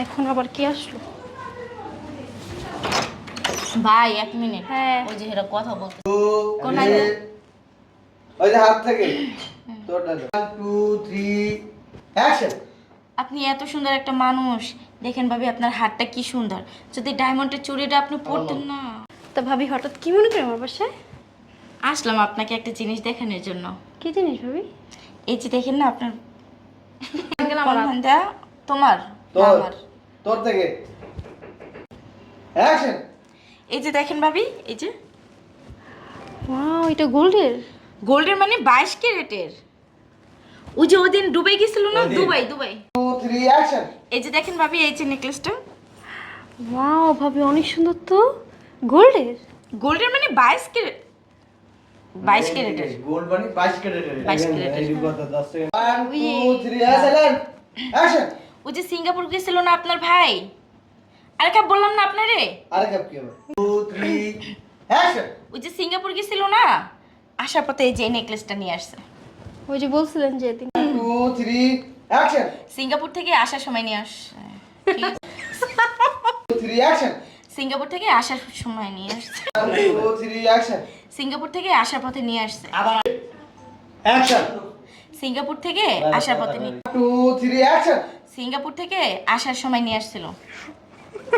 এখন আবার কি আসলো? ভাই 1 মিনিট। হ্যাঁ। ওই যে এরা কথা বলতে কোন আরে, আইলো? ওই যে হাত থেকে তোরটা 1 2 3 অ্যাকশন। আপনি এত সুন্দর একটা মানুষ, দেখেন ভাবি আপনার হাতটা কি সুন্দর। যদি ডায়মন্ডের চুড়িটা আপনি পরতেন না। তা ভাবি হঠাৎ কি মনে করে আমার বাসায়? আসলাম আপনাকে একটা জিনিস দেখানোর জন্য। কি জিনিস ভাবি? এই যে দেখেন না আপনার গেল আমার হাত। কোনখানটা তোমার না তোর আমার। তোর থেকে অ্যাকশন। এই যে দেখেন ভাবি, এই যে ওয়াও, এটা গোল্ডের। গোল্ডের মানে 22 ক্যারেটের। ওই যে ওদিন দুবাই গেছিল না, ওদিন? Dubai Dubai. 2 3 অ্যাকশন। এই যে দেখেন ভাবি, এই যে নেকলেসটা ওয়াও ভাবি, অনেক সুন্দর তো। গোল্ডের? গোল্ডের মানে 22 ক্যারেট, 22 ক্যারেটের। গোল্ড বানি 22 ক্যারেটের। 22 ক্যারেটের। এই কথা 10 সেকেন্ড 1 2 3 অ্যাকশন। ওই যে সিঙ্গাপুর গেছিল না আপনার ভাই, আর কাপ বললাম না আপনারে, আরে কাপ কি হবে 2 3 অ্যাকশন। ওই যে সিঙ্গাপুর গেছিল না, আসার পথে এই যে নেকলেসটা নিয়ে আসছে। ওই যে বলছিলেন যে দিন। 2 3 অ্যাকশন। সিঙ্গাপুর থেকে আসার সময় নিয়ে আসছে। ঠিক আছে? 2 3 অ্যাকশন। সিঙ্গাপুর থেকে আসার সময় নিয়ে আসছে। 2 3 অ্যাকশন। সিঙ্গাপুর থেকে আসার পথে নিয়ে আসছে। আবার অ্যাকশন। সিঙ্গাপুর থেকে আসার পথে নিয়ে 2 3 অ্যাকশন। সিঙ্গাপুর থেকে আসার সময় নিয়ে আসছিল।